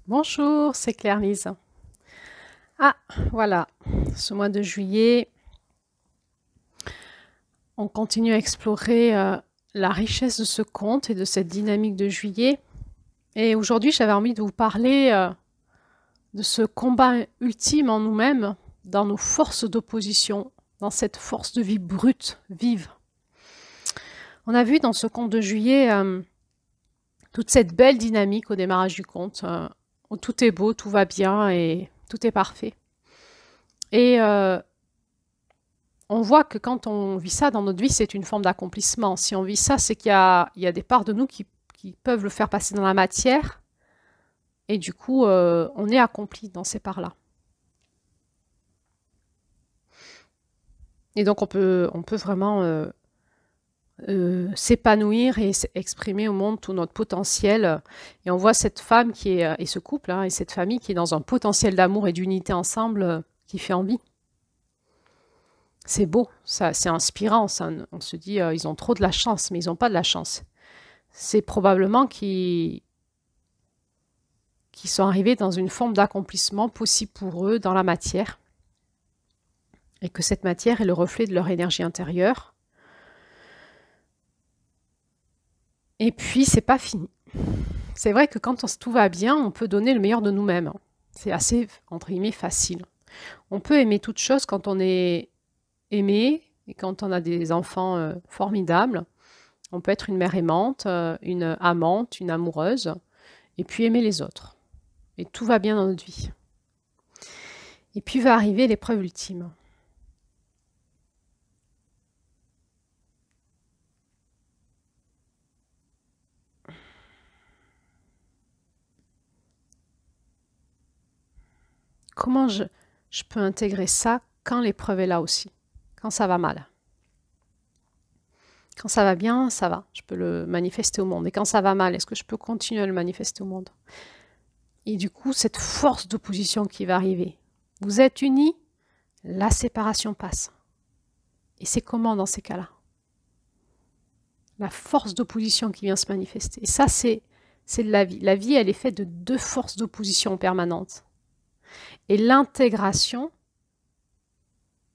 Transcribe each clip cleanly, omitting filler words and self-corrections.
Bonjour, c'est Claire-Lise. Ah, voilà, ce mois de juillet, on continue à explorer la richesse de ce conte et de cette dynamique de juillet. Et aujourd'hui, j'avais envie de vous parler de ce combat ultime en nous-mêmes, dans nos forces d'opposition, dans cette force de vie brute, vive. On a vu dans ce conte de juillet toute cette belle dynamique au démarrage du conte, où tout est beau, tout va bien et tout est parfait. Et on voit que quand on vit ça dans notre vie, c'est une forme d'accomplissement. Si on vit ça, c'est qu'il y a des parts de nous qui peuvent le faire passer dans la matière, et du coup, on est accompli dans ces parts-là. Et donc, on peut vraiment s'épanouir et exprimer au monde tout notre potentiel. Et on voit cette femme et ce couple, hein, et cette famille qui est dans un potentiel d'amour et d'unité ensemble qui fait envie. C'est beau, ça, c'est inspirant. Ça. On se dit, ils ont trop de la chance, mais ils n'ont pas de la chance. C'est probablement qu'ils sont arrivés dans une forme d'accomplissement possible pour eux dans la matière, et que cette matière est le reflet de leur énergie intérieure. Et puis, c'est pas fini. C'est vrai que quand tout va bien, on peut donner le meilleur de nous-mêmes. C'est assez, entre guillemets, facile. On peut aimer toute chose quand on est aimé, et quand on a des enfants formidables. On peut être une mère aimante, une amante, une amoureuse, et puis aimer les autres. Et tout va bien dans notre vie. Et puis va arriver l'épreuve ultime. Comment je peux intégrer ça quand l'épreuve est là aussi, quand ça va mal? Quand ça va bien, ça va, je peux le manifester au monde. Et quand ça va mal, est-ce que je peux continuer à le manifester au monde? Et du coup, cette force d'opposition qui va arriver. Vous êtes unis, la séparation passe. Et c'est comment dans ces cas-là? La force d'opposition qui vient se manifester. Et ça, c'est de la vie. La vie, elle est faite de deux forces d'opposition permanentes. Et l'intégration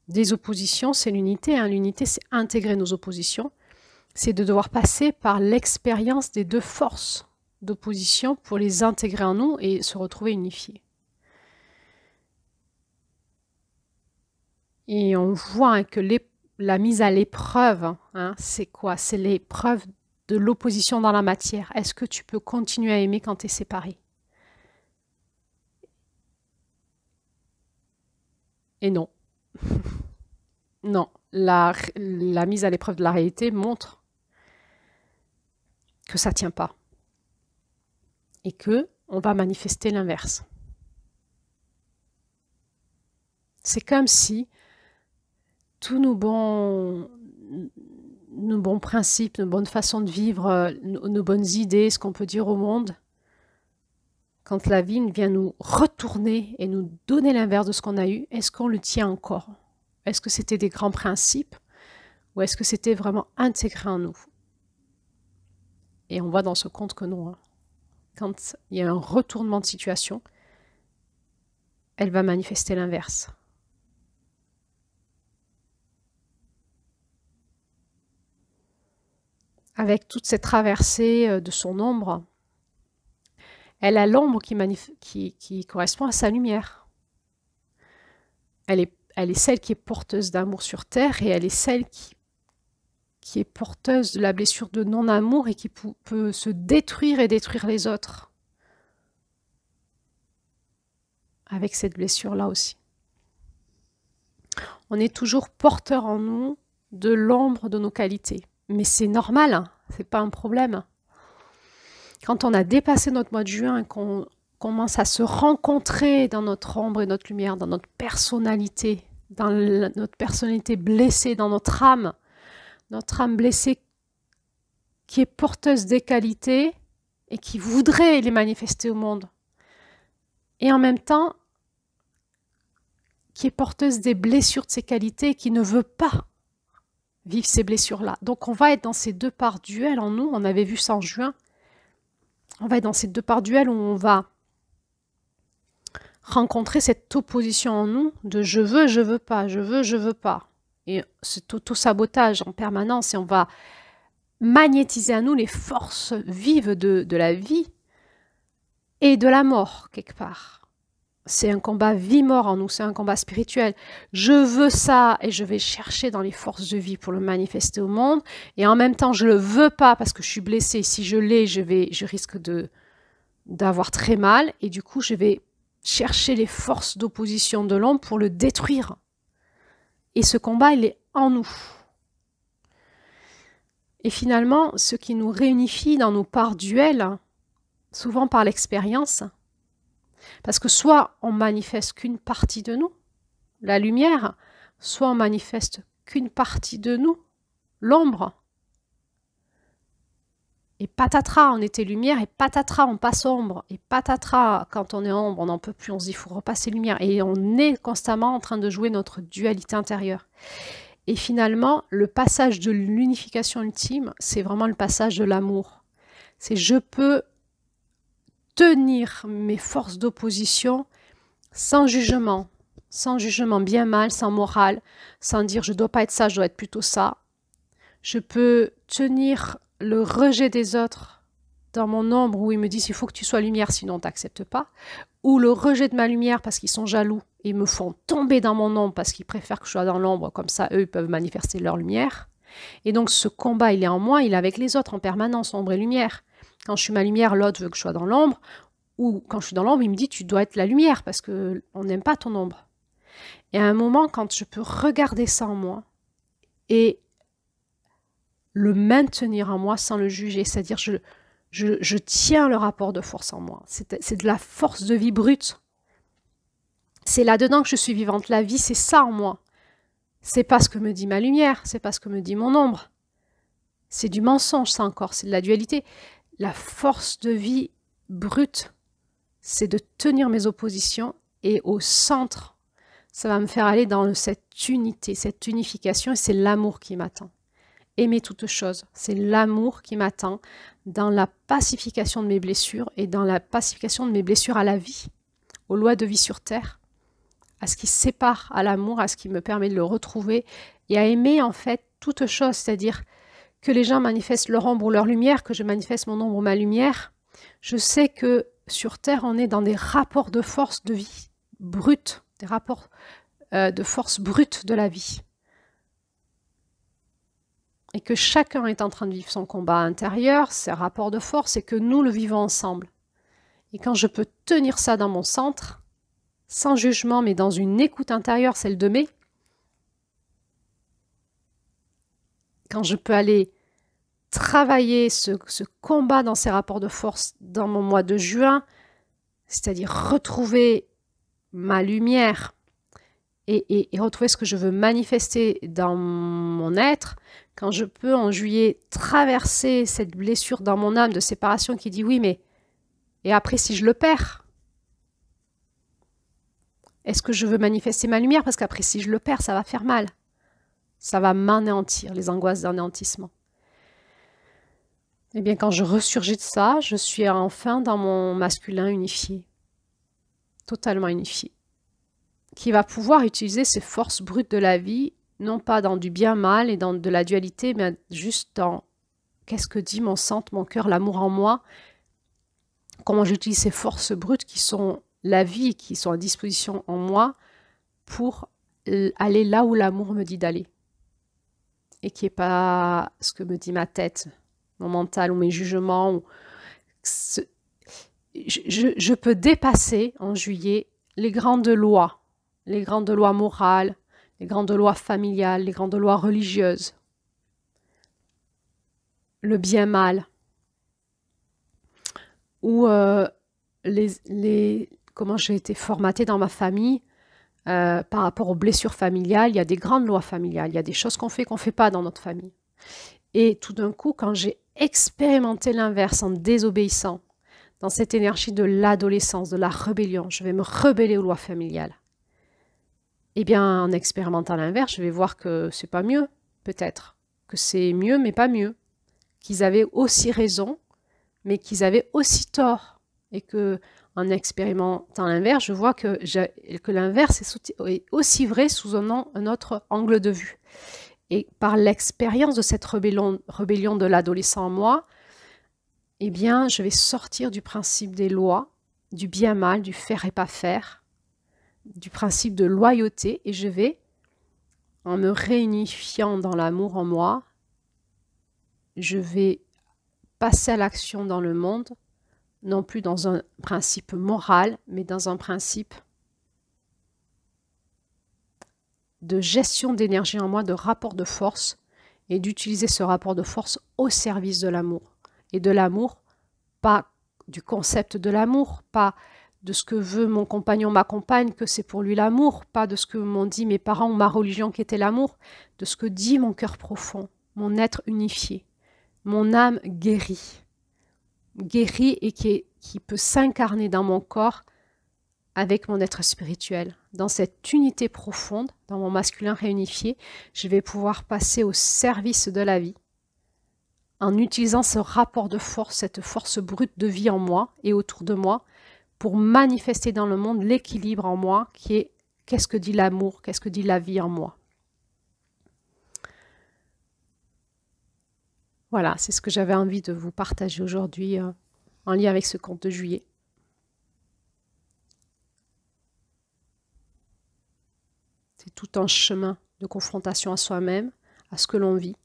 des oppositions, c'est l'unité. Hein. L'unité, c'est intégrer nos oppositions. C'est de devoir passer par l'expérience des deux forces d'opposition pour les intégrer en nous et se retrouver unifiés. Et on voit hein, que la mise à l'épreuve, hein, c'est quoi? C'est l'épreuve de l'opposition dans la matière. Est-ce que tu peux continuer à aimer quand tu es séparé? Et non. Non. La mise à l'épreuve de la réalité montre que ça ne tient pas. Et que on va manifester l'inverse. C'est comme si tous nos bons principes, nos bonnes façons de vivre, nos bonnes idées, ce qu'on peut dire au monde, quand la vie vient nous retourner et nous donner l'inverse de ce qu'on a eu, est-ce qu'on le tient encore? Est-ce que c'était des grands principes ou est-ce que c'était vraiment intégré en nous? Et on voit dans ce conte que non. Hein. Quand il y a un retournement de situation, elle va manifester l'inverse. Avec toute cette traversée de son ombre, elle a l'ombre qui correspond à sa lumière. Elle est celle qui est porteuse d'amour sur terre et elle est celle qui est porteuse de la blessure de non-amour et qui peut se détruire et détruire les autres. Avec cette blessure-là aussi. On est toujours porteur en nous de l'ombre de nos qualités. Mais c'est normal, hein, c'est pas un problème. Quand on a dépassé notre mois de juin et qu'on commence à se rencontrer dans notre ombre et notre lumière, dans notre personnalité blessée, dans notre âme blessée qui est porteuse des qualités et qui voudrait les manifester au monde. Et en même temps, qui est porteuse des blessures de ses qualités et qui ne veut pas vivre ces blessures-là. Donc on va être dans ces deux parts duelles en nous, on avait vu ça en juin, on va être dans ces deux parts duelles où on va rencontrer cette opposition en nous de je veux pas, je veux pas. Et cet auto-sabotage en permanence, et on va magnétiser à nous les forces vives de la vie et de la mort, quelque part. C'est un combat vie-mort en nous, c'est un combat spirituel. Je veux ça et je vais chercher dans les forces de vie pour le manifester au monde. Et en même temps, je le veux pas parce que je suis blessée. Si je l'ai, je risque d'avoir très mal. Et du coup, je vais chercher les forces d'opposition de l'ombre pour le détruire. Et ce combat, il est en nous. Et finalement, ce qui nous réunifie dans nos parts duelles, souvent par l'expérience, parce que soit on manifeste qu'une partie de nous, la lumière, soit on manifeste qu'une partie de nous, l'ombre. Et patatras, on était lumière, et patatras, on passe ombre. Et patatras, quand on est ombre, on n'en peut plus, on se dit, il faut repasser lumière. Et on est constamment en train de jouer notre dualité intérieure. Et finalement, le passage de l'unification ultime, c'est vraiment le passage de l'amour. C'est je peux tenir mes forces d'opposition sans jugement bien mal, sans morale, sans dire je dois pas être ça, je dois être plutôt ça. Je peux tenir le rejet des autres dans mon ombre où ils me disent il faut que tu sois lumière sinon on t'accepte pas, ou le rejet de ma lumière parce qu'ils sont jaloux et me font tomber dans mon ombre parce qu'ils préfèrent que je sois dans l'ombre, comme ça eux ils peuvent manifester leur lumière. Et donc ce combat il est en moi, il est avec les autres en permanence, ombre et lumière. Quand je suis ma lumière, l'autre veut que je sois dans l'ombre, ou quand je suis dans l'ombre, il me dit tu dois être la lumière parce qu'on n'aime pas ton ombre. Et à un moment, quand je peux regarder ça en moi et le maintenir en moi sans le juger, c'est-à-dire je tiens le rapport de force en moi, c'est de la force de vie brute. C'est là-dedans que je suis vivante. La vie, c'est ça en moi. C'est pas ce que me dit ma lumière, c'est pas ce que me dit mon ombre. C'est du mensonge, ça encore, c'est de la dualité. La force de vie brute, c'est de tenir mes oppositions et au centre, ça va me faire aller dans cette unité, cette unification, et c'est l'amour qui m'attend. Aimer toutes choses, c'est l'amour qui m'attend dans la pacification de mes blessures et dans la pacification de mes blessures à la vie, aux lois de vie sur terre, à ce qui sépare à l'amour, à ce qui me permet de le retrouver et à aimer en fait toutes choses, c'est-à-dire que les gens manifestent leur ombre ou leur lumière, que je manifeste mon ombre ou ma lumière. Je sais que sur terre, on est dans des rapports de force de vie brutes, des rapports de force brute de la vie. Et que chacun est en train de vivre son combat intérieur, ses rapports de force, et que nous le vivons ensemble. Et quand je peux tenir ça dans mon centre, sans jugement, mais dans une écoute intérieure, celle de mai, quand je peux aller travailler ce combat dans ces rapports de force dans mon mois de juin, c'est-à-dire retrouver ma lumière et retrouver ce que je veux manifester dans mon être, quand je peux en juillet traverser cette blessure dans mon âme de séparation qui dit oui, mais et après si je le perds, est-ce que je veux manifester ma lumière? Parce qu'après si je le perds, ça va faire mal. Ça va m'anéantir, les angoisses d'anéantissement. Eh bien, quand je ressurgis de ça, je suis enfin dans mon masculin unifié, totalement unifié, qui va pouvoir utiliser ces forces brutes de la vie, non pas dans du bien-mal et dans de la dualité, mais juste dans qu'est-ce que dit mon centre, mon cœur, l'amour en moi, comment j'utilise ces forces brutes qui sont la vie, qui sont à disposition en moi pour aller là où l'amour me dit d'aller. Et qui n'est pas ce que me dit ma tête, mon mental ou mes jugements. Je peux dépasser en juillet les grandes lois morales, les grandes lois familiales, les grandes lois religieuses, le bien-mal, ou comment j'ai été formatée dans ma famille par rapport aux blessures familiales. Il y a des grandes lois familiales, il y a des choses qu'on fait pas dans notre famille. Et tout d'un coup, quand j'ai expérimenté l'inverse en désobéissant, dans cette énergie de l'adolescence, de la rébellion, je vais me rebeller aux lois familiales. Eh bien, en expérimentant l'inverse, je vais voir que c'est pas mieux, peut-être. Que c'est mieux, mais pas mieux. Qu'ils avaient aussi raison, mais qu'ils avaient aussi tort. et que en expérimentant l'inverse, je vois que l'inverse est aussi vrai sous un autre angle de vue. Et par l'expérience de cette rébellion de l'adolescent en moi, eh bien, je vais sortir du principe des lois, du bien-mal, du faire et pas faire, du principe de loyauté, et je vais, en me réunifiant dans l'amour en moi, je vais passer à l'action dans le monde, non plus dans un principe moral, mais dans un principe de gestion d'énergie en moi, de rapport de force, et d'utiliser ce rapport de force au service de l'amour. Et de l'amour, pas du concept de l'amour, pas de ce que veut mon compagnon, ma compagne, que c'est pour lui l'amour, pas de ce que m'ont dit mes parents ou ma religion qui était l'amour, de ce que dit mon cœur profond, mon être unifié, mon âme guérie et qui peut s'incarner dans mon corps avec mon être spirituel. Dans cette unité profonde, dans mon masculin réunifié, je vais pouvoir passer au service de la vie en utilisant ce rapport de force, cette force brute de vie en moi et autour de moi, pour manifester dans le monde l'équilibre en moi qui est qu'est-ce que dit l'amour, qu'est-ce que dit la vie en moi. Voilà, c'est ce que j'avais envie de vous partager aujourd'hui en lien avec ce conte de juillet. C'est tout un chemin de confrontation à soi-même, à ce que l'on vit.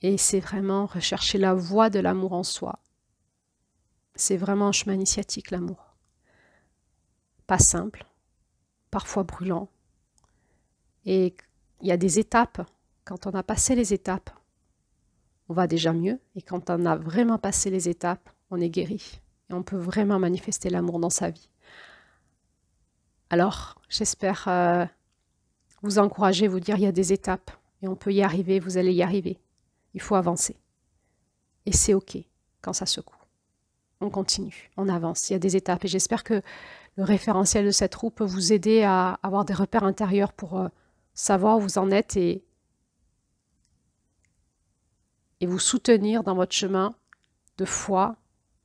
Et c'est vraiment rechercher la voie de l'amour en soi. C'est vraiment un chemin initiatique, l'amour. Pas simple, parfois brûlant. Et il y a des étapes. Quand on a passé les étapes, on va déjà mieux. Et quand on a vraiment passé les étapes, on est guéri. Et on peut vraiment manifester l'amour dans sa vie. Alors, j'espère vous encourager, vous dire il y a des étapes. Et on peut y arriver, vous allez y arriver. Il faut avancer. Et c'est OK quand ça secoue. On continue, on avance. Il y a des étapes. Et j'espère que le référentiel de cette roue peut vous aider à avoir des repères intérieurs pour savoir où vous en êtes et vous soutenir dans votre chemin de foi,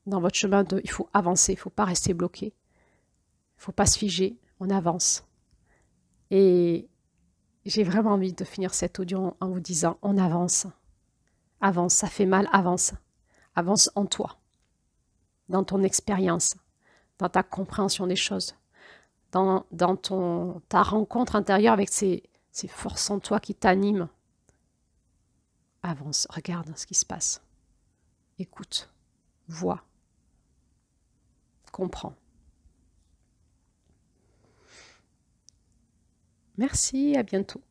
dans votre chemin de... Il faut avancer, il ne faut pas rester bloqué. Il ne faut pas se figer, on avance. Et j'ai vraiment envie de finir cet audio en vous disant, on avance. Avance, ça fait mal, avance. Avance en toi, dans ton expérience, dans ta compréhension des choses, dans ta rencontre intérieure avec ces forces en toi qui t'animent. Avance, regarde ce qui se passe. Écoute, vois, comprends. Merci, à bientôt.